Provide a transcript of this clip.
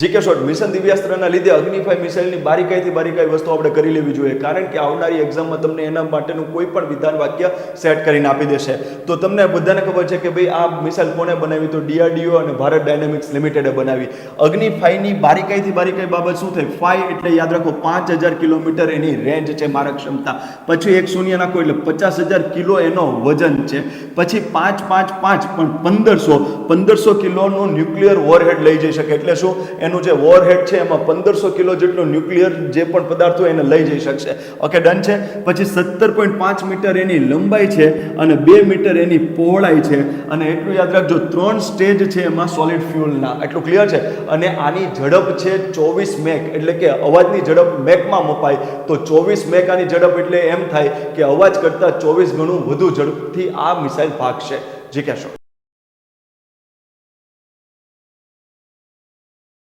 GK short mission દિવ્યાસ્ત્રના લીધે અગ્નિ-5 મિસાઇલની બારીકાઈથી બારીકાઈ વસ્તુ આપણે કરી લેવી જોઈએ, કારણ કે આવનારી એક્ઝામમાં તમને એના માટેનું કોઈ પણ વિધાન વાક્ય સેટ કરીને આપી દેશે. તો તમને બધાને ખબર છે કે ભાઈ આ મિસાઇલ કોણે બનાવી, તો DRDO અને ભારત ડાયનેમિક્સ લિમિટેડે બનાવી. અગ્નિ-5ની બારીકાઈથી બારીકાઈ બાબત શું થાય? 5 એટલે યાદ રાખો 5000 કિલોમીટર એની રેન્જ છે, મારક ક્ષમતા. પછી એક શૂન્ય નાખો એટલે 50000 કિલો એનો વજન છે. પછી 5 5 5 પણ 1500 કિલોનું ન્યુક્લિયર વોરહેડ લઈ જઈ શકે. એટલે શું? એનું જે વોરહેડ છે એમાં 1500 કિલો જેટલું ન્યુક્લિયર જે પણ પદાર્થ હોય એને લઈ જઈ શકશે. ઓકે, ડન છે. પછી 17.5 મીટર એની લંબાઈ છે અને 2 મીટર એની પહોળાઈ છે. અને એટલું યાદ રાખજો, 3 સ્ટેજ છે એમાં સોલિડ ફ્યુઅલના. એટલું ક્લિયર છે. અને આની ઝડપ છે 24 મેક, એટલે કે અવાજની ઝડપ મેકમાં મપાય તો 24 મેક આની ઝડપ, એટલે એમ થાય કે અવાજ કરતાં 24 ગણું વધુ ઝડપથી આ મિસાઇલ ભાગશે. જી કહેશો.